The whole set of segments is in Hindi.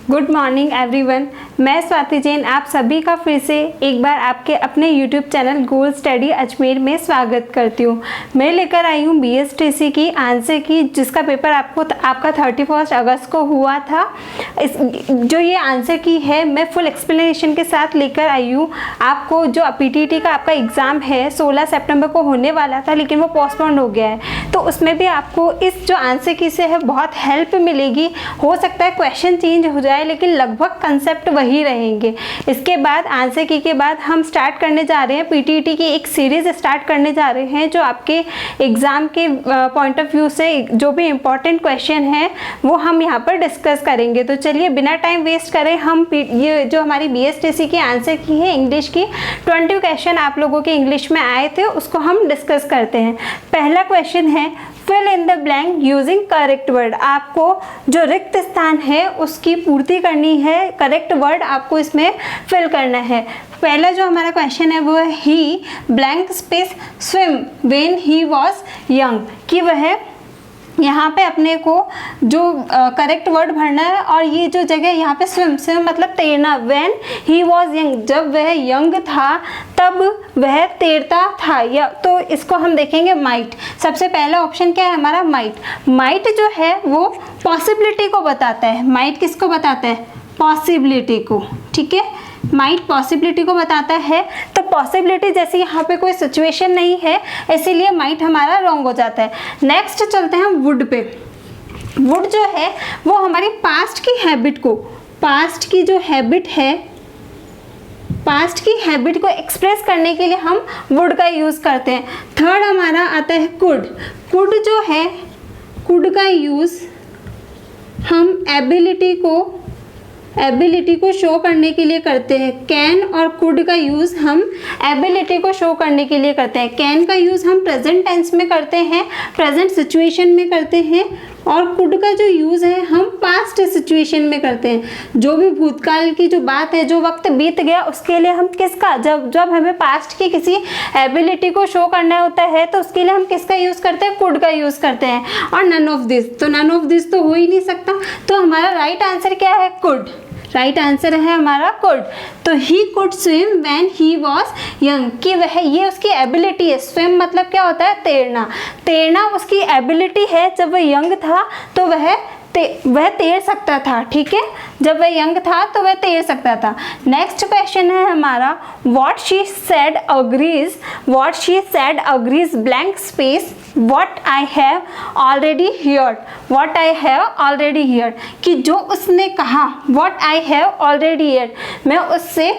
Good morning everyone. मैं स्वाति जैन आप सभी का फिर से एक बार आपके अपने यूट्यूब चैनल गोल स्टडी अजमेर में स्वागत करती हूँ। मैं लेकर आई हूँ BSTC की आंसर की, जिसका पेपर आपका 31 अगस्त को हुआ था। जो ये आंसर की है मैं फुल एक्सप्लेनेशन के साथ लेकर आई हूँ। आपको जो PTT का आपका एग्ज़ाम है 16 सितंबर को होने वाला था, लेकिन वो पोस्टपोन हो गया है, तो उसमें भी आपको इस जो आंसर की से है बहुत हेल्प मिलेगी। हो सकता है क्वेश्चन चेंज हो जाए, लेकिन लगभग कंसेप्ट वही रहेंगे। इसके बाद आंसर की के बाद हम स्टार्ट करने जा रहे हैं PTT की एक सीरीज़ स्टार्ट करने जा रहे हैं, जो आपके एग्ज़ाम के पॉइंट ऑफ व्यू से जो भी इम्पोर्टेंट क्वेश्चन है वो हम यहाँ पर डिस्कस करेंगे। तो चलिए बिना टाइम वेस्ट करें हम ये जो हमारी BSTC की आंसर की है इंग्लिश की 20 क्वेश्चन आप लोगों के इंग्लिश में आए थे, उसको हम डिस्कस करते हैं। पहला क्वेश्चन है fill in the blank using correct word. आपको जो रिक्त स्थान है उसकी पूर्ति करनी है, करेक्ट वर्ड आपको इसमें फिल करना है। पहला जो हमारा क्वेश्चन है वो है he blank space swim when he was young, कि वह यहाँ पे अपने को जो करेक्ट वर्ड भरना है, और ये जो जगह यहाँ पे स्विम मतलब तैरना। व्हेन ही वॉज यंग, जब वह यंग था तब वह तैरता था, या तो इसको हम देखेंगे माइट। सबसे पहला ऑप्शन क्या है हमारा माइट जो है वो पॉसिबिलिटी को बताता है। माइट किसको बताता है? पॉसिबिलिटी को। ठीक है, माइट पॉसिबिलिटी को बताता है। तो पॉसिबिलिटी जैसे यहाँ पे कोई सिचुएशन नहीं है, इसीलिए माइट हमारा रॉन्ग हो जाता है। नेक्स्ट चलते हैं वुड पे। वुड जो है वो हमारी पास्ट की हैबिट को, पास्ट की जो हैबिट है, पास्ट की हैबिट को एक्सप्रेस करने के लिए हम वुड का यूज़ करते हैं। थर्ड हमारा आता है कुड। कुड जो है, कुड का यूज़ हम एबिलिटी को शो करने के लिए करते हैं। कैन और कुड का यूज़ हम एबिलिटी को शो करने के लिए करते हैं। कैन का यूज़ हम प्रेजेंट टेंस में करते हैं, प्रेजेंट सिचुएशन में करते हैं, और कुड का जो यूज़ है हम पास्ट सिचुएशन में करते हैं। जो भी भूतकाल की जो बात है, जो वक्त बीत गया, उसके लिए हम किसका, जब हमें पास्ट की किसी एबिलिटी को शो करना होता है तो उसके लिए हम किसका यूज़ करते हैं? कुड का यूज़ करते हैं। और नन ऑफ दिस, तो नन ऑफ दिस तो हो ही नहीं सकता। तो हमारा राइट आंसर क्या है? कुड। राइट आंसर है हमारा कुड। तो he could swim when he was young, कि वह, ये उसकी एबिलिटी है। स्विम मतलब क्या होता है? तैरना। तैरना उसकी एबिलिटी है। जब वह यंग था तो वह तैर सकता था। ठीक है, जब वह यंग था तो वह तैर सकता था। नेक्स्ट क्वेश्चन है हमारा what she said agrees blank space what I have already heard. What I have already heard, कि जो उसने कहा what I have already heard, मैं उससे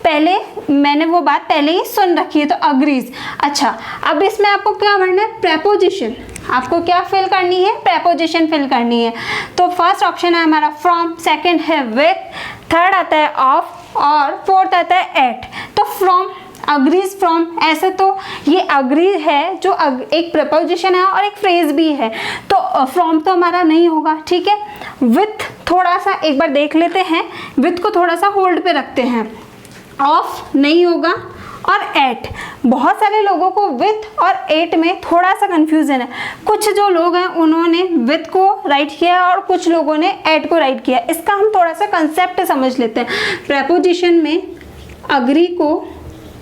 पहले, मैंने वो बात पहले ही सुन रखी है, तो अग्रीज। अच्छा, अब इसमें आपको क्या भरना है? प्रेपोजिशन। आपको क्या फिल करनी है? प्रेपोजिशन फिल करनी है। तो फर्स्ट ऑप्शन है हमारा फ्रॉम, सेकंड है विथ, थर्ड आता है ऑफ, और फोर्थ आता है एट। तो फ्रॉम, अग्रीज फ्रॉम, ऐसे तो ये अग्री है जो एक प्रपोजिशन है और एक फ्रेज भी है, तो फ्रॉम तो हमारा नहीं होगा। ठीक है, विथ थोड़ा सा एक बार देख लेते हैं, विथ को थोड़ा सा होल्ड पे रखते हैं। ऑफ नहीं होगा, और एट। बहुत सारे लोगों को विथ और एट में थोड़ा सा कंफ्यूजन है। कुछ जो लोग हैं उन्होंने विथ को राइट किया और कुछ लोगों ने एट को राइट किया। इसका हम थोड़ा सा कंसेप्ट समझ लेते हैं। प्रेपोजिशन में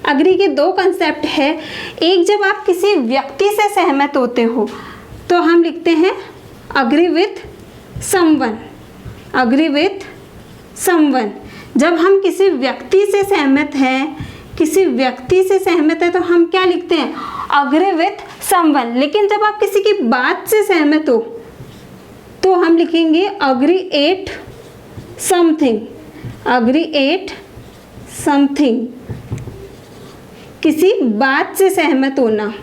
अग्री के दो कंसेप्ट है। एक, जब आप किसी व्यक्ति से सहमत होते हो तो हम लिखते हैं agree with someone. Agree with someone, जब हम किसी व्यक्ति से सहमत हैं, तो हम क्या लिखते हैं? Agree with someone. लेकिन जब आप किसी की बात से सहमत हो तो हम लिखेंगे agree at something. Agree at something, किसी बात से सहमत होना,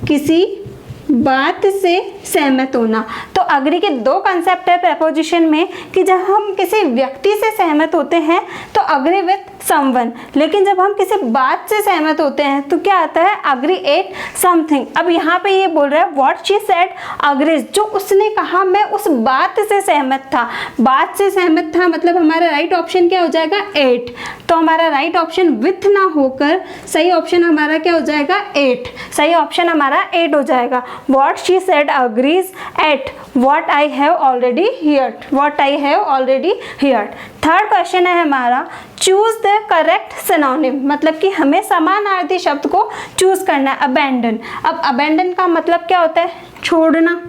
किसी बात से सहमत होना। तो अग्री के दो कंसेप्ट है प्रेपोजिशन में, कि जब हम किसी व्यक्ति से सहमत होते हैं तो अग्री विथ समवन। लेकिन जब हम किसी बात से सहमत होते हैं तो क्या आता है, अग्री एट समथिंग। अब यहाँ पे ये बोल रहा है व्हाट शी सेड अग्रीज, जो उसने कहा मैं उस बात से सहमत था। बात से सहमत था मतलब हमारा राइट ऑप्शन क्या हो जाएगा, एट। तो हमारा राइट ऑप्शन विथ ना होकर सही ऑप्शन हमारा क्या हो जाएगा, एट। सही ऑप्शन हमारा एट हो जाएगा। What she said agrees at what I have already heard, what I have already heard. Third question है हमारा चूज द करेक्ट सिनोनिम, मतलब कि हमें समानार्थी शब्द को चूज करना है। अबैंडन, अब अबैंडन का मतलब क्या होता है, छोड़ना,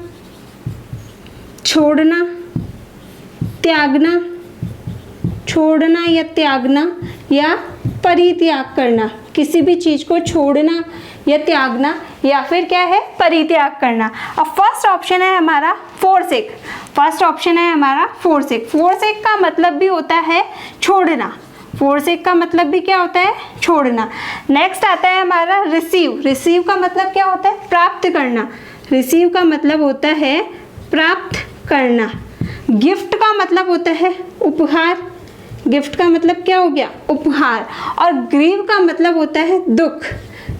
छोड़ना, त्यागना, छोड़ना या त्यागना या परित्याग करना, किसी भी चीज को छोड़ना या त्यागना या फिर क्या है, परित्याग करना। अब फर्स्ट ऑप्शन है हमारा फोरसेक, फर्स्ट ऑप्शन है हमारा फोरसेक। फोरसेक का मतलब भी होता है छोड़ना, फोरसेक का मतलब भी क्या होता है, छोड़ना। नेक्स्ट आता है हमारा रिसीव, रिसीव का मतलब क्या होता है, प्राप्त करना, रिसीव का मतलब होता है प्राप्त करना। गिफ्ट का मतलब होता है उपहार, गिफ्ट का मतलब क्या हो गया, उपहार। और ग्रीव का मतलब होता है दुख,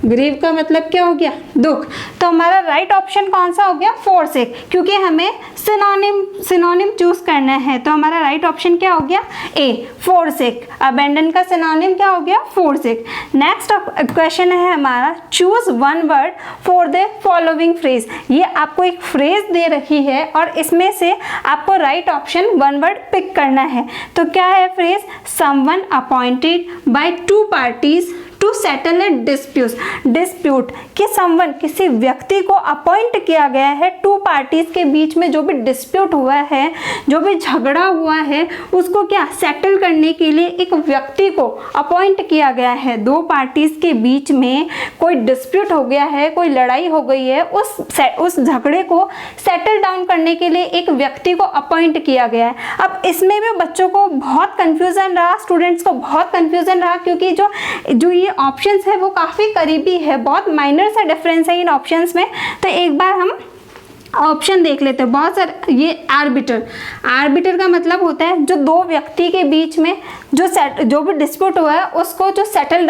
ग्रीव का मतलब क्या हो गया, दुख। तो हमारा राइट ऑप्शन कौन सा हो गया, फोरसेक, क्योंकि हमें सिनोनिम चूज करना है। तो हमारा राइट ऑप्शन क्या हो गया, ए, फोरसेक। अबैंडन का सिनोनिम क्या हो गया, फोरसेक। नेक्स्ट क्वेश्चन है हमारा choose one word for the following phrase. ये आपको एक फ्रेज दे रखी है और इसमें से आपको right option one word pick करना है। तो क्या है phrase, someone appointed by two parties to settle a dispute, कि समवन किसी व्यक्ति को अपॉइंट किया गया है टू पार्टीज के बीच में जो भी डिस्प्यूट हुआ है, जो भी झगड़ा हुआ है, उसको क्या सेटल करने के लिए एक व्यक्ति को अपॉइंट किया गया है। दो पार्टीज के बीच में कोई डिस्प्यूट हो गया है, कोई लड़ाई हो गई है, उस झगड़े को सेटल डाउन करने के लिए एक व्यक्ति को अपॉइंट किया गया है। अब इसमें भी बच्चों को बहुत कंफ्यूजन रहा, स्टूडेंट्स को बहुत कंफ्यूजन रहा, क्योंकि जो ये ऑप्शंस है वो काफ़ी करीबी है, बहुत माइनर सा डिफरेंस है इन ऑप्शंस में। तो एक बार हम ऑप्शन देख लेते हैं। बहुत सारे, ये आर्बिटर, आर्बिटर का मतलब होता है जो दो व्यक्ति के बीच में जो भी डिस्प्यूट हुआ है उसको जो सेटल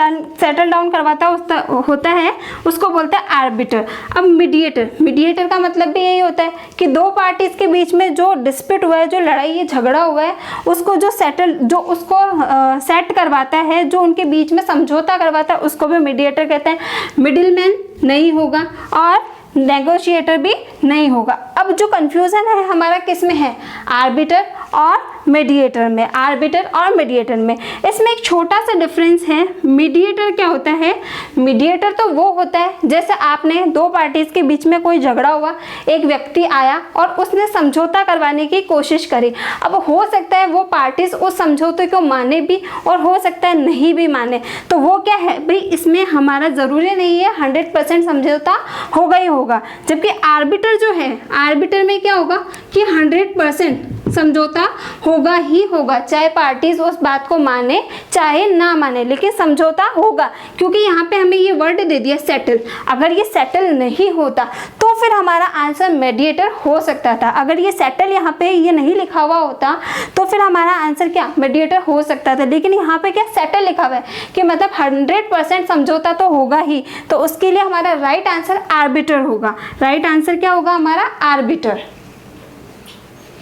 डाउन करवाता होता है उसको बोलते हैं आर्बिटर। अब मीडिएटर, मीडिएटर का मतलब भी यही होता है कि दो पार्टीज के बीच में जो डिस्प्यूट हुआ है, जो लड़ाई झगड़ा हुआ है, उसको जो उसको सेट करवाता है, जो उनके बीच में समझौता करवाता है, उसको भी मीडिएटर कहते हैं। मिडिलमैन नहीं होगा और नेगोशिएटर भी नहीं होगा। अब जो कंफ्यूजन है हमारा किस में है, आर्बिटर और मीडिएटर में, आर्बिटर और मीडिएटर में। इसमें एक छोटा सा डिफरेंस है। मीडिएटर क्या होता है, मीडिएटर तो वो होता है जैसे आपने दो पार्टीज के बीच में कोई झगड़ा हुआ, एक व्यक्ति आया और उसने समझौता करवाने की कोशिश करी। अब हो सकता है वो पार्टीज उस समझौते को माने भी और हो सकता है नहीं भी माने, तो वो क्या है भाई, इसमें हमारा ज़रूरी नहीं है 100% समझौता होगा ही होगा। जबकि आर्बिटर जो है, आर्बिटर में क्या होगा कि 100% समझौता होगा ही होगा, चाहे पार्टीज उस बात को माने चाहे ना माने, लेकिन समझौता होगा। क्योंकि यहाँ पे हमें ये वर्ड दे दिया सेटल, अगर ये सेटल नहीं होता तो फिर हमारा आंसर मीडिएटर हो सकता था। अगर ये सेटल यहाँ पे ये नहीं लिखा हुआ होता तो फिर हमारा आंसर क्या, मीडिएटर हो सकता था। लेकिन यहाँ पे क्या सेटल लिखा हुआ है कि मतलब 100% समझौता तो होगा ही, तो उसके लिए हमारा राइट आंसर आर्बिटर होगा। राइट आंसर क्या होगा हमारा, आर्बिटर।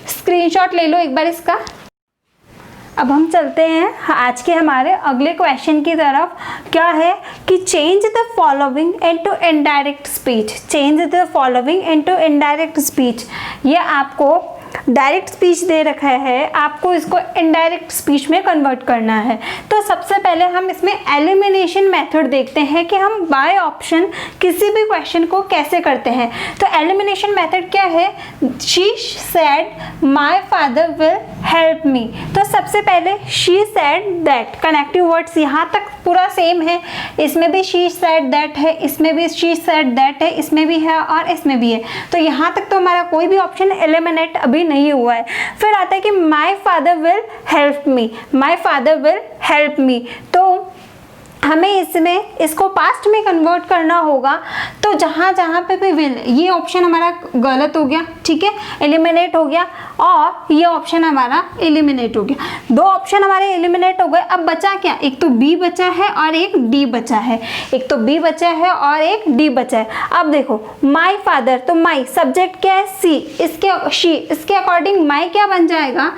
स्क्रीनशॉट ले लो एक बार इसका। अब हम चलते हैं आज के हमारे अगले क्वेश्चन की तरफ। क्या है कि change the following into indirect speech, change the following into indirect speech. ये आपको डायरेक्ट स्पीच दे रखा है, आपको इसको इनडायरेक्ट स्पीच में कन्वर्ट करना है। तो सबसे पहले हम इसमें एलिमिनेशन मेथड देखते हैं कि हम बाय ऑप्शन किसी भी क्वेश्चन को कैसे करते हैं। तो एलिमिनेशन मेथड क्या है, she said my father will help me. तो सबसे पहले she said that, connective words यहाँ तक पूरा सेम है, इसमें भी शी सेड दैट है, इसमें भी शी सेड दैट है, इसमें भी है और इसमें भी है। तो यहाँ तक तो हमारा कोई भी ऑप्शन एलिमिनेट अभी नहीं हुआ है। फिर आता है कि my father will help me, my father will help me. तो हमें इसमें इसको पास्ट में कन्वर्ट करना होगा, तो जहाँ जहाँ पे भी विल, ये ऑप्शन हमारा गलत हो गया, ठीक है, एलिमिनेट हो गया, और ये ऑप्शन हमारा एलिमिनेट हो गया। दो ऑप्शन हमारे एलिमिनेट हो गए। अब बचा क्या, एक तो बी बचा है और एक डी बचा है, एक तो बी बचा है और एक डी बचा है। अब देखो माई फादर, तो माई सब्जेक्ट क्या है, सी, इसके शी, इसके अकॉर्डिंग माई क्या बन जाएगा,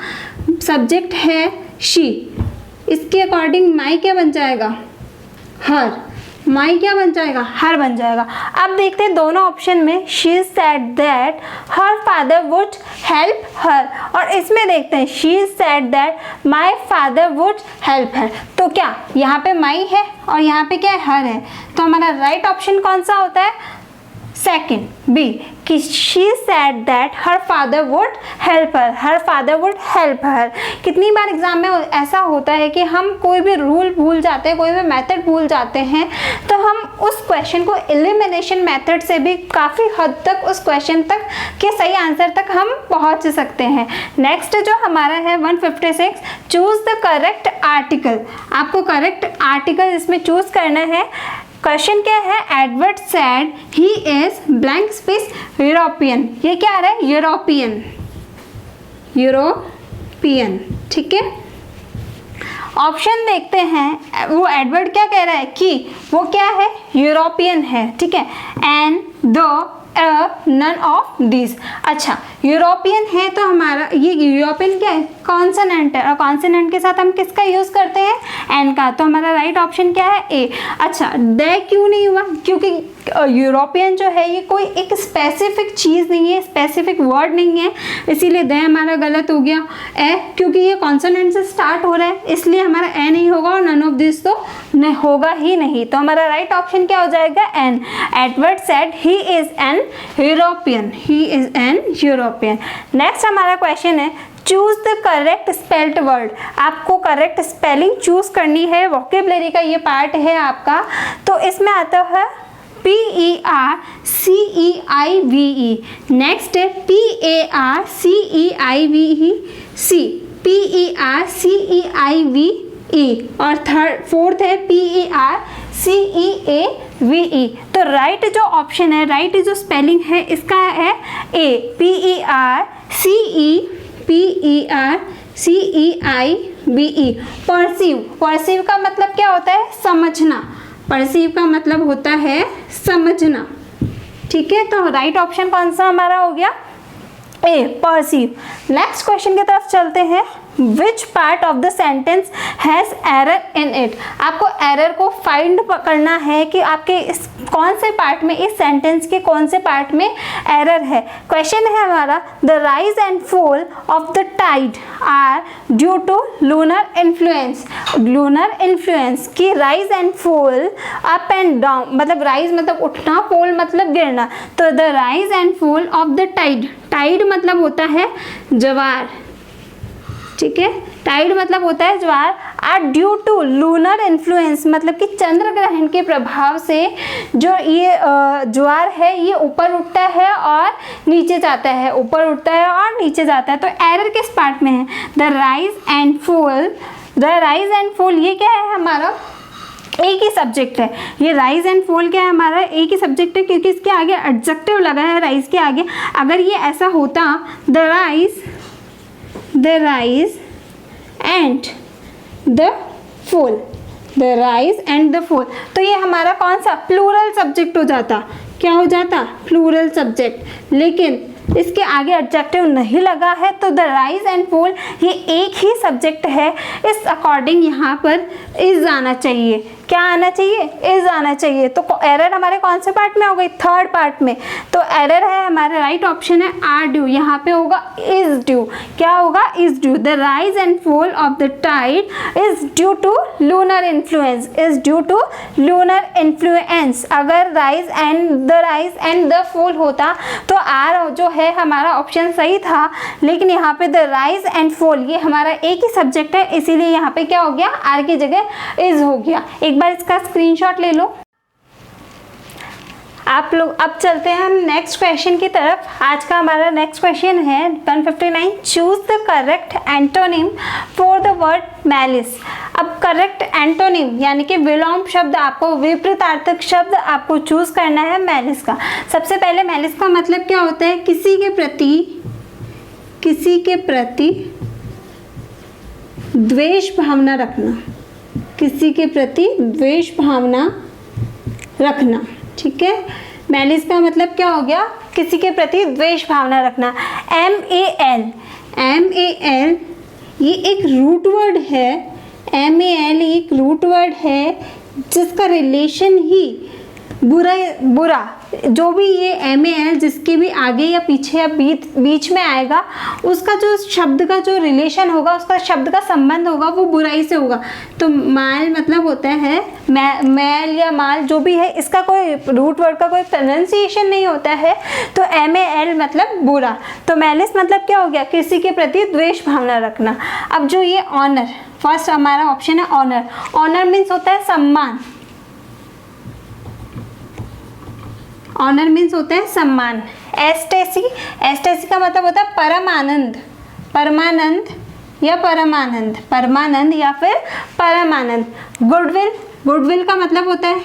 सब्जेक्ट है शी, इसके अकॉर्डिंग माई क्या बन जाएगा, हर, माई क्या बन जाएगा, हर बन जाएगा। अब देखते हैं दोनों ऑप्शन में, she said that her father would help her, और इसमें देखते हैं she said that my father would help her. तो क्या यहाँ पे माई है और यहाँ पे क्या है, हर है, तो हमारा राइट ऑप्शन कौन सा होता है, सेकेंड, बी, कि she said that her father would help her, her father would help her. कितनी बार एग्जाम में ऐसा होता है कि हम कोई भी रूल भूल जाते हैं, कोई भी मेथड भूल जाते हैं, तो हम उस क्वेश्चन को एलिमिनेशन मेथड से भी काफ़ी हद तक उस क्वेश्चन तक के सही आंसर तक हम पहुंच सकते हैं। नेक्स्ट जो हमारा है 156, चूज द करेक्ट आर्टिकल। आपको करेक्ट आर्टिकल इसमें चूज करना है। क्वेश्चन क्या है, Edward said he is blank space European, ये क्या आ रहा है, यूरोपियन, यूरोपियन, ठीक है। ऑप्शन देखते हैं, वो एडवर्ड क्या कह रहा है कि वो क्या है, यूरोपियन है, ठीक है, and the none of this. अच्छा, यूरोपियन है तो हमारा ये यूरोपियन क्या है, कॉन्सोनेंट है, और कॉन्सोनेंट के साथ हम किसका यूज करते हैं, एन का, तो हमारा राइट ऑप्शन क्या है, ए। अच्छा, दे क्यों नहीं हुआ, क्योंकि यूरोपियन जो है ये कोई एक स्पेसिफिक चीज़ नहीं है, स्पेसिफिक वर्ड नहीं है, इसीलिए दे हमारा गलत हो गया। ए, क्योंकि ये कॉन्सोनेंट से स्टार्ट हो रहा है, इसलिए हमारा ए नहीं होगा, और नन ऑफ दिस तो नहीं होगा ही नहीं, तो हमारा राइट ऑप्शन क्या हो जाएगा, an. Edward said he is an European, he is an European. Next हमारा क्वेश्चन है, choose the correct spelled word. आपको करेक्ट स्पेलिंग चूज करनी है, वोकेबलरी का ये पार्ट है आपका। तो इसमें आता है PERCEIVE, नेक्स्ट है PARCEIVEC, PERCEIVE, और फोर्थ है PERCEAVE। तो राइट जो ऑप्शन है, राइट जो स्पेलिंग है इसका है ए, PERCEIVE। परसीव, परसीव का मतलब क्या होता है, समझना, परसीव का मतलब होता है समझना, ठीक है। तो राइट ऑप्शन कौन सा हमारा हो गया, ए, परसीव। नेक्स्ट क्वेश्चन की तरफ चलते हैं, which part of the sentence has error in it. आपको एरर को फाइंड करना है कि आपके इस कौन से पार्ट में, इस सेंटेंस के कौन से पार्ट में एरर है। क्वेश्चन है हमारा, the rise and fall of the tide are due to lunar influence. Lunar influence की rise and fall, up and down, मतलब राइज मतलब उठना, फॉल मतलब गिरना, तो the rise and fall of the tide, tide मतलब होता है ज्वार, ठीक है, टाइड मतलब होता है ज्वार, are due to lunar influence, मतलब कि चंद्र ग्रहण के प्रभाव से जो ये ज्वार है ये ऊपर उठता है और नीचे जाता है, ऊपर उठता है और नीचे जाता है। तो एरर किस पार्ट में है, the rise and fall, the rise and fall ये क्या है हमारा, एक ही सब्जेक्ट है, ये राइज एंड फॉल क्या है हमारा, एक ही सब्जेक्ट है, क्योंकि इसके आगे एडजेक्टिव लगा है राइज के आगे। अगर ये ऐसा होता, the rise and the fall, the rise and the fall, तो ये हमारा कौन सा, प्लूरल सब्जेक्ट हो जाता, क्या हो जाता, प्लूरल सब्जेक्ट। लेकिन इसके आगे एडजेक्टिव नहीं लगा है, तो द राइज एंड फॉल ये एक ही सब्जेक्ट है, इस अकॉर्डिंग यहाँ पर इज आना चाहिए, क्या आना चाहिए, इज आना चाहिए। तो एरर हमारे कौन से पार्ट में हो गई, थर्ड पार्ट में। तो एरर है हमारा राइट ऑप्शन है आर ड्यू, यहाँ पे होगा इज ड्यू, क्या होगा, is due. The rise and fall of the tide is due to lunar influence, is due to lunar influence. अगर राइज एंड द फॉल होता तो आर जो है हमारा ऑप्शन सही था, लेकिन यहाँ पे द राइज एंड फॉल ये हमारा एक ही सब्जेक्ट है, इसीलिए यहाँ पे क्या हो गया, आर की जगह इज हो गया। एक बार इसका स्क्रीनशॉट ले लो। आप लोग अब चलते हैं हम नेक्स्ट क्वेश्चन की तरफ। आज का हमारा नेक्स्ट क्वेश्चन है 159, choose the correct antonym for the word malice. अब करेक्ट एंटोनिम यानी कि विलोम शब्द, आपको विपरीतार्थक शब्द आपको चूज करना है मैलिस का। सबसे पहले मैलिस का मतलब क्या होता है? किसी के प्रति द्वेष भावना रखना, किसी के प्रति द्वेष भावना रखना। ठीक है, मैलिस का मतलब क्या हो गया? किसी के प्रति द्वेष भावना रखना। MAL ये एक रूट वर्ड है। MAL एक रूट वर्ड है जिसका रिलेशन ही बुरा, जो भी ये MAL जिसके भी आगे या पीछे या बीच में आएगा, उसका जो शब्द का जो रिलेशन होगा, उसका शब्द का संबंध होगा, वो बुराई से होगा। तो माल मतलब होता है मैल या माल जो भी है, इसका कोई रूट वर्ड का कोई प्रोनाउंसिएशन नहीं होता है। तो MAL मतलब बुरा। तो मैलिस मतलब क्या हो गया? किसी के प्रति द्वेष भावना रखना। अब जो ये ऑनर, फर्स्ट हमारा ऑप्शन है ऑनर। ऑनर मीन्स होता है सम्मान। ऑनर मीन्स होता है सम्मान। एस्टेसी का मतलब होता है परम आनंद, परमानंद या परमानंद, परमानंद या फिर परम आनंद। गुडविल का मतलब होता है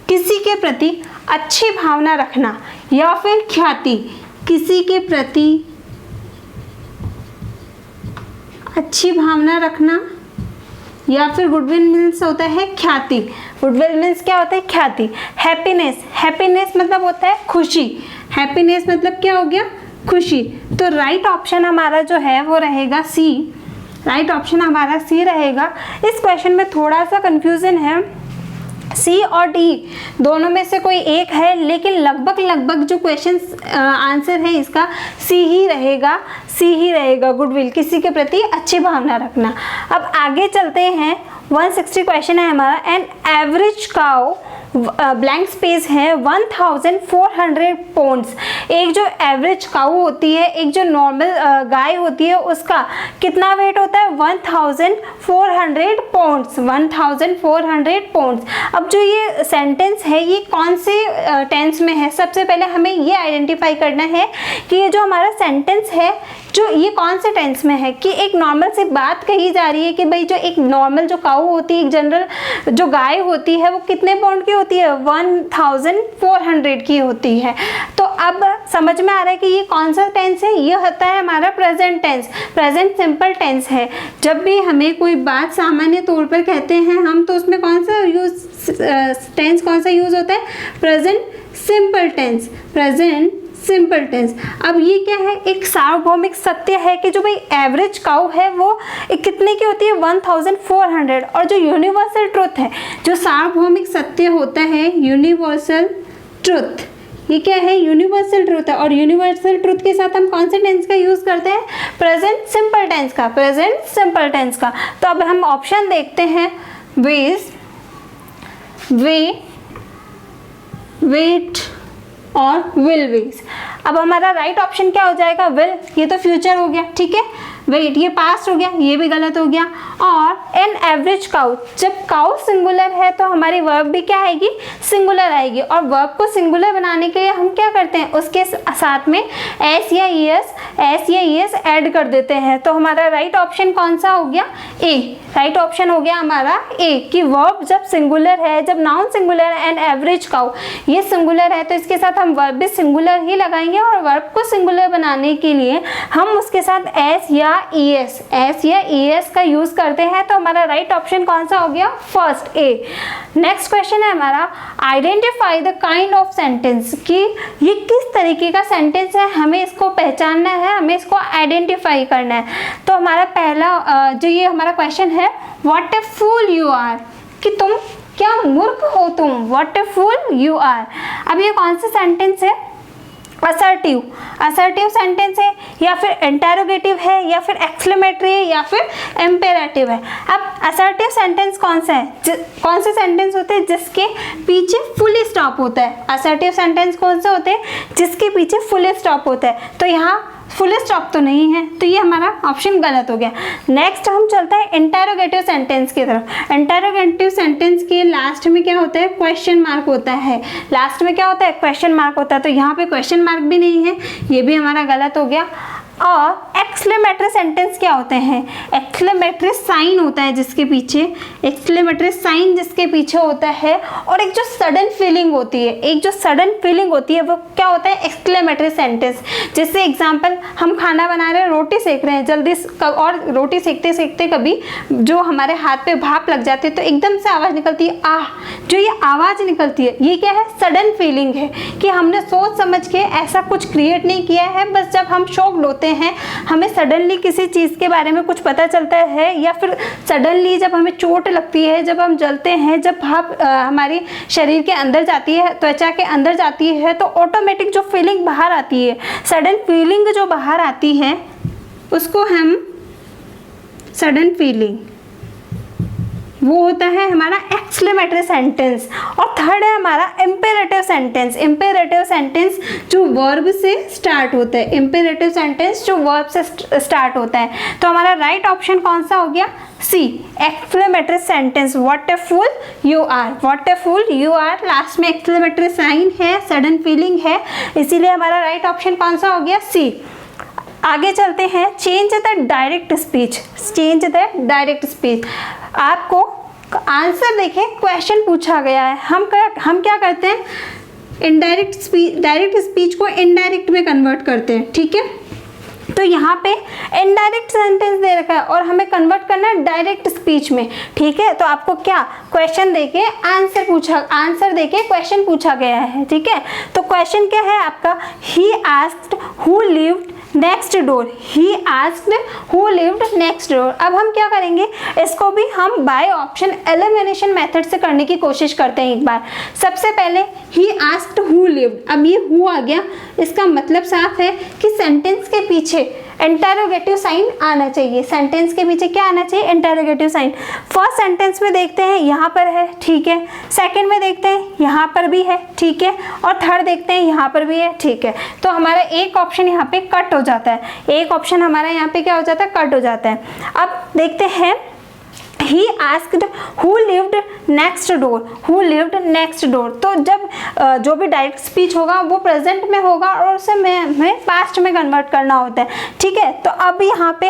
किसी के प्रति अच्छी भावना रखना या फिर ख्याति, किसी के प्रति अच्छी भावना रखना या फिर गुडविल मीन्स होता है ख्याति। गुडविल मीन्स क्या होता है? ख्याति। हैप्पीनेस मतलब होता है खुशी। हैप्पीनेस मतलब क्या हो गया? खुशी। तो राइट ऑप्शन हमारा जो है वो रहेगा सी। राइट ऑप्शन हमारा सी रहेगा। इस क्वेश्चन में थोड़ा सा कंफ्यूजन है, सी और डी दोनों में से कोई एक है, लेकिन लगभग जो क्वेश्चन आंसर है इसका सी ही रहेगा। गुडविल, किसी के प्रति अच्छी भावना रखना। अब आगे चलते हैं। 160 क्वेश्चन है हमारा। An average cow, blank space है 1400 पाउंड्स। एक जो एवरेज काऊ होती है, एक जो नॉर्मल गाय होती है, उसका कितना वेट होता है? 1400 पाउंड्स। 1400 पाउंड्स। अब जो ये सेंटेंस है ये कौन से टेंस में है? सबसे पहले हमें ये आइडेंटिफाई करना है कि ये जो हमारा सेंटेंस है जो ये कौन से टेंस में है। कि एक नॉर्मल सी बात कही जा रही है कि भाई जो एक नॉर्मल जो काऊ होती है, एक जनरल जो गाय होती है, वो कितने पाउंड की होती है? 1400 की होती है। तो अब समझ में आ रहा है कि ये कौन सा टेंस है? ये होता है हमारा present tense, present simple tense है। जब भी हमें कोई बात सामान्य तौर पर कहते हैं हम, तो उसमें कौन सा टेंस कौन सा यूज होता है? Present simple tense, present simple tense. अब ये क्या है? एक सार्वभौमिक सत्य है कि जो भाई एवरेज काऊ है वो कितने की होती है? 1400। और जो यूनिवर्सल ट्रुथ है, जो सार्वभौमिक सत्य होता है, यूनिवर्सल ट्रुथ, ये क्या है? यूनिवर्सल ट्रुथ है। और यूनिवर्सल ट्रुथ के साथ हम कौन से टेंस का यूज करते हैं? प्रेजेंट सिंपल टेंस का, प्रेजेंट सिंपल टेंस का। तो अब हम ऑप्शन देखते हैं। वेट और विल वेज। अब हमारा राइट ऑप्शन क्या हो जाएगा? विल। ये तो फ्यूचर हो गया, ठीक है। वेट ये पास्ट हो गया, ये भी गलत हो गया। और एन एवरेज काउ, जब काउ सिंगुलर है तो हमारी वर्ब भी क्या आएगी? सिंगुलर आएगी। और वर्ब को सिंगुलर बनाने के लिए हम क्या करते हैं? उसके साथ में एस या ईएस ऐड कर देते हैं। तो हमारा राइट ऑप्शन कौन सा हो गया? ए। राइट ऑप्शन हो गया हमारा ए, कि वर्ब जब सिंगुलर है, जब नाउन सिंगुलर है, एन एवरेज काउ ये सिंगुलर है, तो इसके साथ हम वर्ब भी सिंगुलर ही लगाएंगे। और वर्ब को सिंगुलर बनाने के लिए हम उसके साथ एस या ईएस का यूज करते हैं। तो हमारा राइट ऑप्शन कौन सा हो गया? फर्स्ट, ए। नेक्स्ट क्वेश्चन है हमारा, identify the kind of sentence, कि ये किस तरीके का सेंटेंस है, हमें इसको पहचानना है, हमें इसको आइडेंटिफाई करना है। तो हमारा पहला जो ये हमारा क्वेश्चन है, what a fool you are, कि तुम क्या मूर्ख हो तुम, what a fool you are. अब ये कौन सा सेंटेंस है? असर्टिव सेंटेंस है, या फिर इंटेरोगेटिव है, या फिर एक्सक्लेमेटरी है, या फिर इम्पेरेटिव है। अब असर्टिव सेंटेंस कौन सा है? कौन से सेंटेंस होते हैं जिसके पीछे फुल स्टॉप होता है? असर्टिव सेंटेंस कौन से होते हैं? जिसके पीछे फुल स्टॉप होता है। तो यहाँ फुल स्टॉप तो नहीं है, तो ये हमारा ऑप्शन गलत हो गया। नेक्स्ट हम चलते हैं इंटरोगेटिव सेंटेंस की तरफ। इंटरोगेटिव सेंटेंस के लास्ट में क्या होता है, क्वेश्चन मार्क होता है। लास्ट में क्या होता है, क्वेश्चन मार्क होता है, तो यहाँ पे क्वेश्चन मार्क भी नहीं है, ये भी हमारा गलत हो गया। और एक्सक्लेमेटरी सेंटेंस क्या होते हैं, एक्सक्लेमेटरी साइन होता है जिसके पीछे, एक्सक्लेमेटरी साइन जिसके पीछे होता है, और एक जो सडन फीलिंग होती है, एक जो सडन फीलिंग होती है वो क्या होता है, एक्सक्लेमेटरी सेंटेंस। जैसे एग्जांपल, हम खाना बना रहे हैं, रोटी सेक रहे हैं जल्दी, और रोटी सेकते सेकते कभी जो हमारे हाथ पे भाप लग जाती है तो एकदम से आवाज़ निकलती है आह, जो ये आवाज़ निकलती है ये क्या है, सडन फीलिंग है कि हमने सोच समझ के ऐसा कुछ क्रिएट नहीं किया है, बस जब हम शॉक्ड होते हैं, हमें सडनली किसी चीज़ के बारे में कुछ पता चलता है, या फिर सडनली जब हमें चोट लगती है, जब हम जलते हैं, जब भाप हमारी शरीर के अंदर जाती है, त्वचा के अंदर जाती है, तो ऑटोमेटिक जो फीलिंग बाहर आती है, सडन फीलिंग जो बाहर आती है उसको हम सडन फीलिंग, वो होता है हमारा एक्सक्लेमेटरी सेंटेंस। और थर्ड है हमारा इम्पेरेटिव सेंटेंस। इम्पेरेटिव सेंटेंस जो वर्ब से स्टार्ट होता है, इम्पेरेटिव सेंटेंस जो वर्ब से स्टार्ट होता है, तो हमारा राइट ऑप्शन कौन सा हो गया, C, exclamatory sentence. What a fool you are, what a fool you are, last में एक्सक्लेमेटरी साइन है, सडन फीलिंग है, इसीलिए हमारा राइट ऑप्शन कौन सा हो गया, सी। आगे चलते हैं, change the direct speech, change the direct speech. आपको आंसर देखें, क्वेश्चन पूछा गया है, हम क्या करते हैं, इनडायरेक्ट स्पीच, डायरेक्ट स्पीच को इनडायरेक्ट में कन्वर्ट करते हैं, ठीक है। तो यहाँ पे इनडायरेक्ट सेंटेंस दे रखा है और हमें कन्वर्ट करना है डायरेक्ट स्पीच में, ठीक है। तो आपको क्या क्वेश्चन देके आंसर देके क्वेश्चन पूछा गया है, ठीक है। तो क्वेश्चन क्या है आपका, ही asked who lived next door, he asked who lived next door. अब हम क्या करेंगे, इसको भी हम बाय ऑप्शन एलिमिनेशन मेथड से करने की कोशिश करते हैं एक बार। सबसे पहले ही आस्क्ड हु लिव्ड, अब ये हु आ गया, इसका मतलब साफ है कि सेंटेंस के पीछे इंटरोगेटिव साइन आना चाहिए। सेंटेंस के पीछे क्या आना चाहिए, इंटरोगेटिव साइन। फर्स्ट सेंटेंस में देखते हैं यहाँ पर है, ठीक है। सेकंड में देखते हैं यहाँ पर भी है, ठीक है। और थर्ड देखते हैं यहाँ पर भी है, ठीक है। तो हमारा एक ऑप्शन यहाँ पे कट हो जाता है, एक ऑप्शन हमारा यहाँ पे क्या हो जाता है, कट हो जाता है। अब देखते हैं, he asked who lived next door, who lived next door। तो जब जो भी डायरेक्ट स्पीच होगा वो प्रेजेंट में होगा और उसे हमें पास्ट में कन्वर्ट करना होता है, ठीक है। तो अब यहाँ पे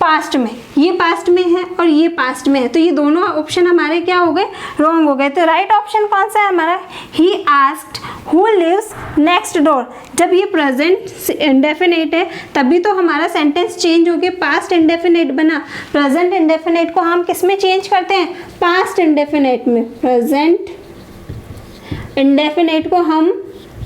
पास्ट में, ये पास्ट में है और ये पास्ट में है, तो ये दोनों ऑप्शन हमारे क्या हो गए, रॉन्ग हो गए। तो राइट ऑप्शन कौन सा है हमारा, he asked who lives next door. जब ये प्रेजेंट इंडेफिनेट है तभी तो हमारा सेंटेंस चेंज हो गया, पास्ट इंडेफिनेट बना। प्रेजेंट इंडेफिनेट को हम किस में चेंज करते हैं, पास्ट इंडेफिनेट में। प्रेजेंट इंडेफिनेट को हम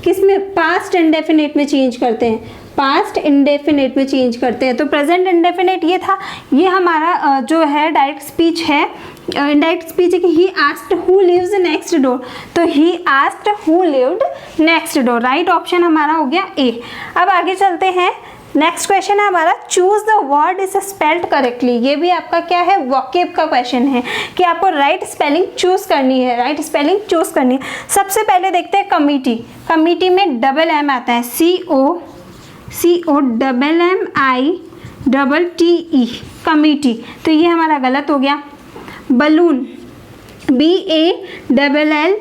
किस में, पास्ट इंडेफिनेट में चेंज करते हैं, पास्ट इंडेफिनेट में चेंज करते हैं। तो प्रेजेंट इंडेफिनेट ये था, ये हमारा जो है डायरेक्ट स्पीच है, इनडायरेक्ट स्पीच है कि he asked who lives next door, तो he asked who lived next door, right option हमारा हो गया ए। अब आगे चलते हैं, नेक्स्ट क्वेश्चन है हमारा, choose the word is spelled correctly. ये भी आपका क्या है, वोकैब का क्वेश्चन है कि आपको राइट स्पेलिंग चूज करनी है, राइट स्पेलिंग चूज करनी है। सबसे पहले देखते हैं कमिटी, कमिटी में डबल एम आता है, COMMITE, कमिटी, तो ये हमारा गलत हो गया। बलून, BALLON,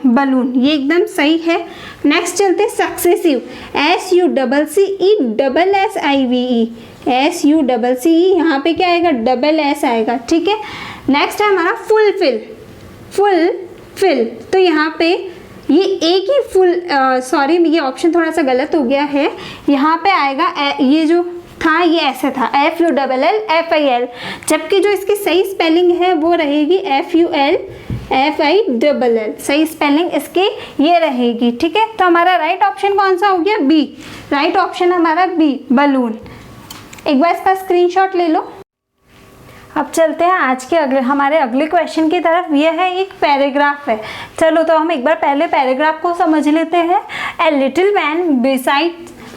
बलून, ये एकदम सही है। नेक्स्ट चलते सक्सेसिव, SUCCE, यहाँ पे क्या आएगा, डबल S आएगा, ठीक है। नेक्स्ट है हमारा फुलफिल, तो यहाँ पे ये एक ही सॉरी ये ऑप्शन थोड़ा सा गलत हो गया है, यहाँ पे आएगा ये जो था ये ऐसे था, FULLFIL, जबकि जो इसकी सही स्पेलिंग है वो रहेगी FULFILL, सही स्पेलिंग इसकी ये रहेगी, ठीक है। तो हमारा राइट ऑप्शन कौन सा हो गया, बी, राइट ऑप्शन हमारा बी, बलून। एक बार इसका स्क्रीनशॉट ले लो। अब चलते हैं आज के हमारे अगले क्वेश्चन की तरफ। ये है एक पैराग्राफ है, चलो तो हम एक बार पहले पैराग्राफ को समझ लेते हैं। A little man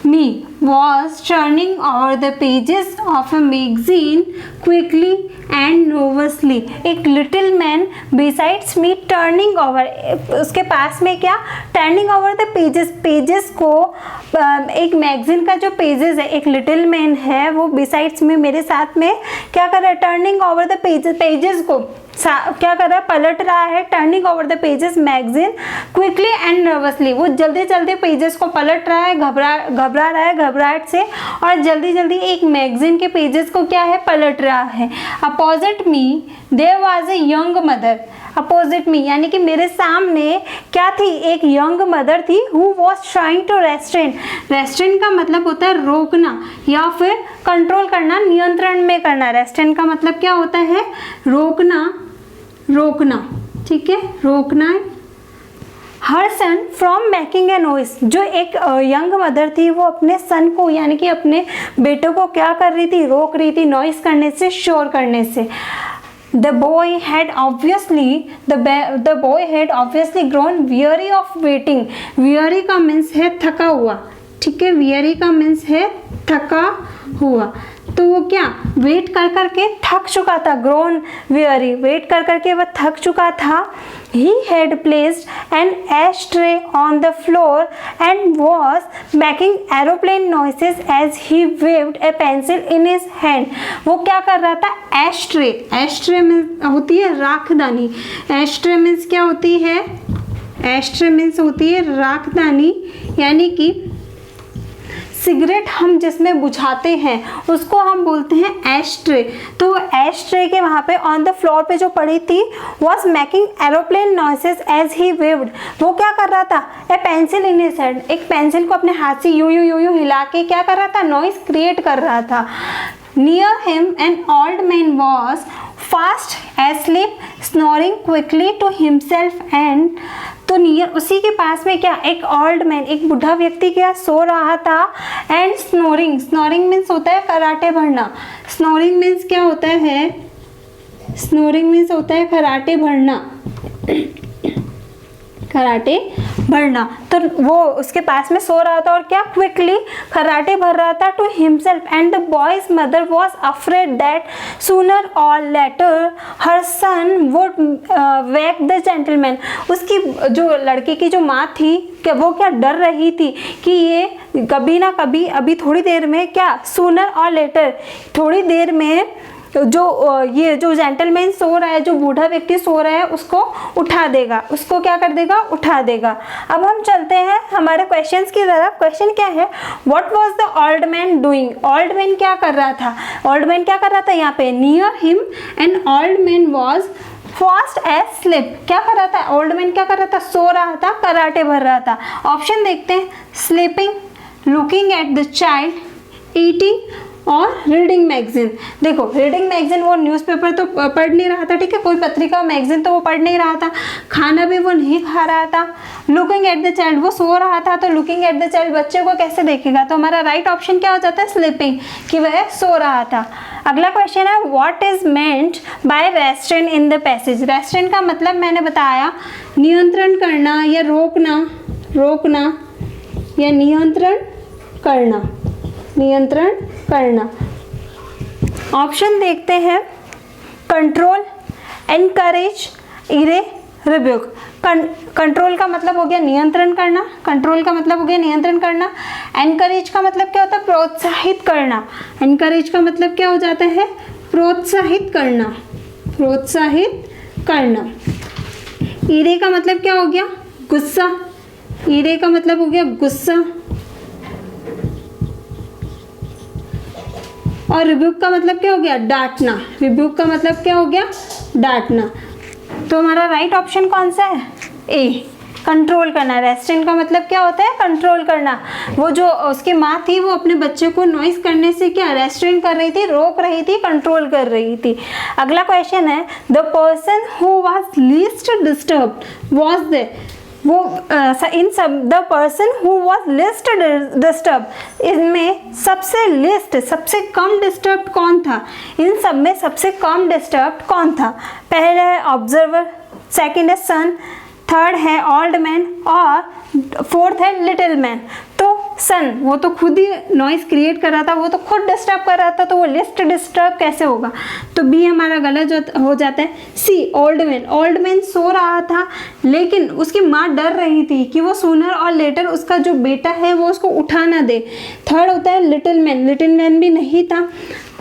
me was turning over the pages of a magazine quickly and nervously. एक little man besides me turning over, उसके पास में क्या, turning over the pages को, एक मैगजीन का जो पेजेस है, एक लिटिल मैन है वो besides में मेरे साथ में क्या कर रहा है, टर्निंग ओवर द पेजेस को क्या कर रहा है, पलट रहा है, turning over the pages magazine quickly and nervously, वो जल्दी जल्दी पेजेस को पलट रहा है, घबरा रहा है घबराहट से, और जल्दी जल्दी एक मैगजीन के पेजेस को क्या है, पलट रहा है। Opposite me there was a young mother, opposite me यानी कि मेरे सामने क्या थी, एक यंग मदर थी, who was trying to restrain, restrain का मतलब होता है रोकना या फिर कंट्रोल करना, नियंत्रण में करना, रेस्ट्रेन का मतलब क्या होता है, रोकना, ठीक है, रोकना। हर sun from making a noise, जो एक यंग मदर थी वो अपने सन को यानी कि अपने बेटे को क्या कर रही थी, रोक रही थी, नॉइस करने से, शोर करने से। The boy had obviously grown weary of waiting. Weary का मीन्स है थका हुआ, ठीक है, weary का मीन्स है थका हुआ, तो वो क्या वेट कर करके थक चुका था, grown weary, वेट कर करके वह थक चुका था। He had placed an ashtray on the floor and was making aeroplane noises as he waved a pencil in his hand. वो क्या कर रहा था, ashtray, ashtray मीन्स होती है राखदानी, ashtray मीन्स क्या होती है, ashtray मीन्स होती है राखदानी, यानी कि सिगरेट हम जिसमें बुझाते हैं उसको हम बोलते हैं एशट्रे। तो एश ट्रे के वहाँ पे ऑन द फ्लोर पे जो पड़ी थी was making aeroplane noises as he waved, वो क्या कर रहा था, a pencil in his hand, एक पेंसिल को अपने हाथ से यूं यूं यूं यूं हिला के क्या कर रहा था, नॉइस क्रिएट कर रहा था। Near him an old man was fast asleep snoring quickly to himself and, तो नियर उसी के पास में क्या, एक ओल्ड मैन, एक बूढ़ा व्यक्ति क्या सो रहा था, एंड स्नोरिंग, स्नोरिंग मीन्स होता है कराटे भरना, स्नोरिंग मीन्स क्या होता है, स्नोरिंग मीन्स होता है कराटे भरना, कराटे भरना, तो वो उसके पास में सो रहा था और क्या क्विकली कराटे भर रहा था to himself, and the boy's mother was afraid that sooner or later her son would wake the gentleman, उसकी जो लड़के की जो माँ थी क्या वो क्या डर रही थी कि ये कभी ना कभी अभी थोड़ी देर में क्या, सूनर और लेटर, थोड़ी देर में जो ये जो जेंटलमैन सो रहा है, जो बूढ़ा व्यक्ति सो रहा है उसको उठा देगा, उसको क्या कर देगा, उठा देगा। अब हम चलते हैं हमारे क्वेश्चंस की तरफ। क्वेश्चन क्या है, what was the old man doing, old man क्या कर रहा था, ओल्ड मैन क्या कर रहा था, यहाँ पे near him an old man was fast asleep, क्या कर रहा था, ओल्ड मैन क्या कर रहा था, सो रहा था, कराटे भर रहा था। ऑप्शन देखते हैं, sleeping, looking at the child, eating और रीडिंग मैगजीन। देखो रीडिंग मैगजीन वो न्यूज़पेपर तो पढ़ नहीं रहा था, ठीक है, कोई पत्रिका मैगजीन तो वो पढ़ नहीं रहा था, खाना भी वो नहीं खा रहा था। लुकिंग एट द चाइल्ड, वो सो रहा था, तो लुकिंग एट द चाइल्ड बच्चे को कैसे देखेगा, तो हमारा राइट ऑप्शन क्या हो जाता है, स्लीपिंग, कि वह सो रहा था। अगला क्वेश्चन है, what is meant by restrain in the passage. Restrain का मतलब मैंने बताया नियंत्रण करना या रोकना, रोकना या नियंत्रण करना, नियंत्रण करना। ऑप्शन देखते हैं, कंट्रोल, एनकरेज, इरे, रिब्यूक। कंट्रोल का मतलब हो गया नियंत्रण करना, कंट्रोल का मतलब हो गया नियंत्रण करना। एनकरेज का मतलब क्या होता है, प्रोत्साहित करना, एनकरेज का मतलब क्या हो जाता है, प्रोत्साहित करना, प्रोत्साहित करना। इरे का मतलब क्या हो गया, गुस्सा, इरे का मतलब हो गया गुस्सा। और रिब्यूक का मतलब क्या हो गया, डांटना, रिब्यूक का मतलब क्या हो गया, डांटना। तो हमारा राइट ऑप्शन कौन सा है, ए, कंट्रोल करना। रेस्ट्रेन का मतलब क्या होता है, कंट्रोल करना। वो जो उसकी माँ थी वो अपने बच्चे को नॉइस करने से क्या रेस्ट्रेन कर रही थी, रोक रही थी, कंट्रोल कर रही थी। अगला क्वेश्चन है, the person who was least disturbed was the, वो इन सब the person who was list disturb, इनमें सबसे लिस्ट सबसे कम डिस्टर्ब कौन था, इन सब में सबसे कम डिस्टर्ब कौन था। पहला है ऑब्जर्वर, सेकंड है सन, थर्ड है ओल्ड मैन और फोर्थ है लिटिल मैन। तो सन, वो तो खुद ही नॉइस क्रिएट कर रहा था, वो तो खुद डिस्टर्ब कर रहा था, तो वो लिस्ट डिस्टर्ब कैसे होगा? तो बी हमारा गलत हो जाता है। C old man, old man सो रहा था लेकिन उसकी माँ डर रही थी कि वो सूनर और लेटर उसका जो बेटा है वो उसको उठा ना दे। थर्ड होता है लिटिल मैन, लिटिल मैन भी नहीं था।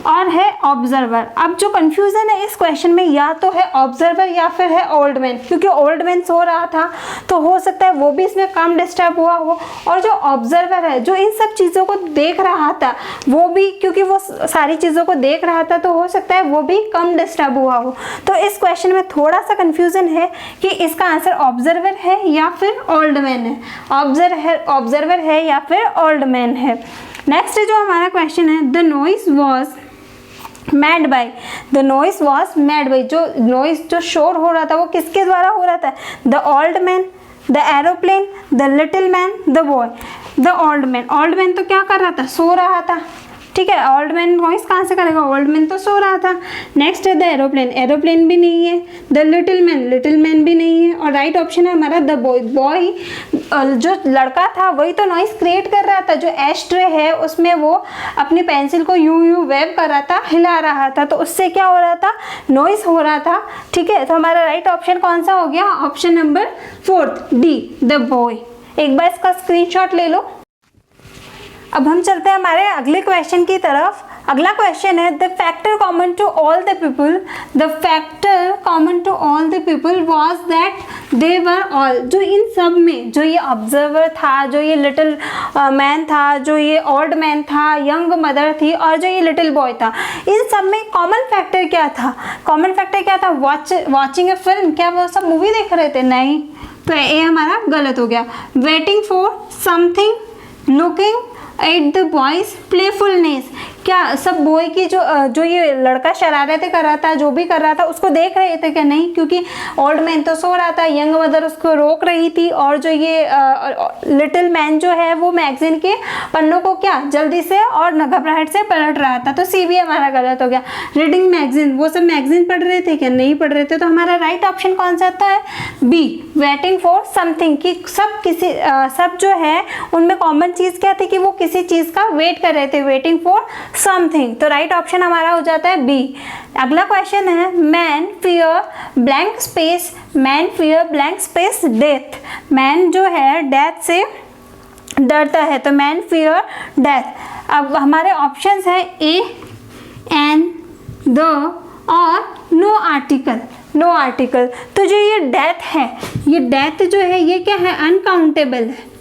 और है ऑब्जर्वर। अब जो कंफ्यूजन है इस क्वेश्चन में, या तो है ऑब्जर्वर या फिर है ओल्ड मैन, क्योंकि ओल्ड मैन सो रहा था तो हो सकता है वो भी इसमें कम डिस्टर्ब हुआ हो, और जो ऑब्जर्वर है जो इन सब चीज़ों को देख रहा था वो भी, क्योंकि वो सारी चीज़ों को देख रहा था तो हो सकता है वो भी कम डिस्टर्ब हुआ हो। तो इस क्वेश्चन में थोड़ा सा कंफ्यूजन है कि इसका आंसर ऑब्जर्वर है या फिर ओल्ड मैन है, ऑब्जर्वर है या फिर ओल्ड मैन है। नेक्स्ट जो हमारा क्वेश्चन है, the noise was made by, the noise was made by, जो नॉइस जो शोर हो रहा था वो किसके द्वारा हो रहा था? The old man, the aeroplane, the little man, the boy. The old man, old man तो क्या कर रहा था? सो रहा था, ठीक है। ओल्ड मैन नॉइस कहाँ से करेगा? ओल्ड मैन तो सो रहा था। नेक्स्ट है द एरोप्लेन, एरोप्लेन भी नहीं है। The little man, little man भी नहीं है। और राइट ऑप्शन है हमारा द बॉय, बॉय जो लड़का था वही तो नॉइस क्रिएट कर रहा था। जो एश ट्रे है उसमें वो अपनी पेंसिल को यूं यूं वेव कर रहा था, हिला रहा था, तो उससे क्या हो रहा था? नॉइस हो रहा था, ठीक है। तो हमारा राइट ऑप्शन कौन सा हो गया? Option number 4 D, the boy. एक बार इसका स्क्रीनशॉट ले लो। अब हम चलते हैं हमारे अगले क्वेश्चन की तरफ। अगला क्वेश्चन है, the factor common to all the people, the factor common to all the people was that they were all. जो इन सब में, जो ये ऑब्जर्वर था, जो ये लिटिल मैन था, जो ये ओल्ड मैन था, यंग मदर थी और जो ये लिटिल बॉय था, इन सब में कॉमन फैक्टर क्या था? कॉमन फैक्टर क्या था? वॉचिंग ए फिल्म। क्या वो सब मूवी देख रहे थे? नहीं, तो ये हमारा गलत हो गया। Waiting for something, looking at the boys playfulness. क्या सब बॉय की जो ये लड़का शरारतें कर रहा था, जो भी कर रहा था, उसको देख रहे थे क्या? नहीं, क्योंकि ओल्ड मैन तो सो रहा था, यंग मदर उसको रोक रही थी, और जो ये लिटिल मैन जो है वो मैगजीन के पन्नों को क्या जल्दी से और घबराहट से पलट रहा था। तो सी भी हमारा गलत हो गया। रीडिंग मैगजीन, वो सब मैगजीन पढ़ रहे थे क्या? नहीं पढ़ रहे थे। तो हमारा राइट ऑप्शन कौन सा आता है? बी, वेटिंग फॉर समथिंग, कि सब जो है उनमें कॉमन चीज़ क्या थी? कि वो किसी चीज़ का वेट कर रहे थे, वेटिंग फॉर समथिंग। तो राइट ऑप्शन हमारा हो जाता है बी। अगला क्वेश्चन है, man fear blank space, man fear blank space death. Man जो है डेथ से डरता है, तो मैन फियर डेथ। अब हमारे ऑप्शंस है ए, एन, द और नो आर्टिकल, नो आर्टिकल। तो जो ये डेथ है, ये डेथ जो है ये क्या है? अनकाउंटेबल है,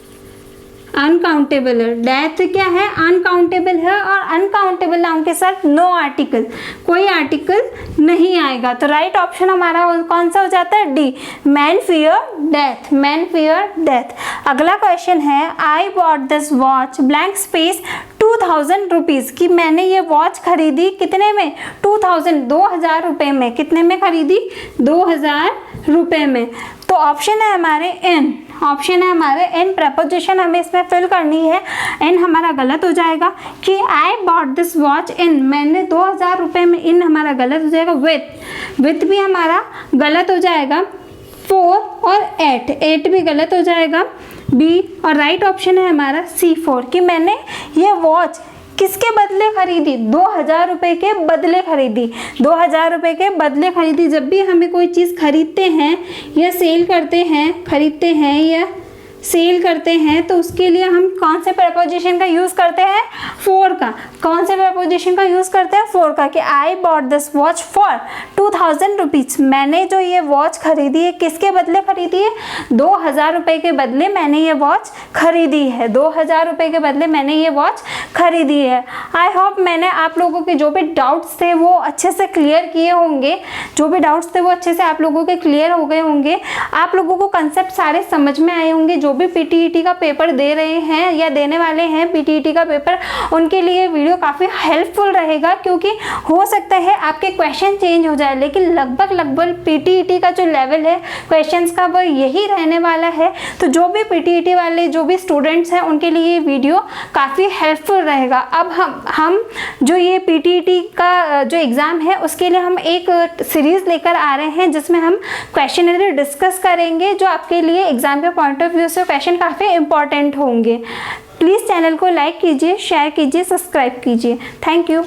अनकाउंटेबल है। डेथ क्या है? अनकाउंटेबल है, और अनकाउंटेबल नाउन के साथ नो आर्टिकल, कोई आर्टिकल नहीं आएगा। तो राइट ऑप्शन हमारा कौन सा हो जाता है? D, man fear death, man fear death. अगला क्वेश्चन है, I bought this watch blank space 2000 rupees, कि मैंने ये वॉच खरीदी कितने में? 2000 रुपये में। कितने में खरीदी? 2000 रुपये में। तो ऑप्शन है हमारे एन, ऑप्शन है हमारे एन। प्रपोजिशन हमें इसमें फिल करनी है। एन हमारा गलत हो जाएगा कि I bought this watch in, मैंने 2000 रुपये में, इन हमारा गलत हो जाएगा। विथ भी हमारा गलत हो जाएगा। 4 और 8 भी गलत हो जाएगा बी। और राइट ऑप्शन है हमारा सी 4, कि मैंने ये वॉच किसके बदले खरीदी? 2000 रुपये के बदले खरीदी, 2000 रुपये के बदले खरीदी। जब भी हमें कोई चीज़ खरीदते हैं या सेल करते हैं, खरीदते हैं या सेल करते हैं, तो उसके लिए हम कौन से प्रपोजिशन का यूज़ करते हैं? फॉर का। कौन से प्रपोजिशन का यूज़ करते हैं? फॉर का। कि I bought this watch for 2000 rupees, मैंने जो ये वॉच खरीदी है किसके बदले खरीदी है? 2000 रुपये के बदले मैंने ये वॉच खरीदी है, 2000 रुपये के बदले मैंने ये वॉच खरीदी है। आई होप मैंने आप लोगों के जो भी डाउट्स थे वो अच्छे से क्लियर किए होंगे, जो भी डाउट्स थे वो अच्छे से आप लोगों के क्लियर हो गए होंगे। आप लोगों को कंसेप्ट सारे समझ में आए होंगे। जो भी पीटीईटी का पेपर दे रहे हैं या देने वाले हैं पीटीईटी का पेपर, उनके लिए वीडियो काफ़ी हेल्पफुल रहेगा, क्योंकि हो सकता है आपके क्वेश्चन चेंज हो जाए, लेकिन लगभग पीटीईटी का जो लेवल है क्वेश्चंस का वो यही रहने वाला है। तो जो भी पीटीईटी वाले जो भी स्टूडेंट्स हैं उनके लिए ये वीडियो काफ़ी हेल्पफुल रहेगा। अब हम जो ये पीटीईटी का जो एग्ज़ाम है उसके लिए हम एक सीरीज़ लेकर आ रहे हैं, जिसमें हम क्वेश्चनरी डिस्कस करेंगे, जो आपके लिए एग्ज़ाम के पॉइंट ऑफ व्यू से क्वेश्चन काफ़ी इंपॉर्टेंट होंगे। प्लीज़ चैनल को लाइक कीजिए, शेयर कीजिए, सब्सक्राइब कीजिए। Thank you.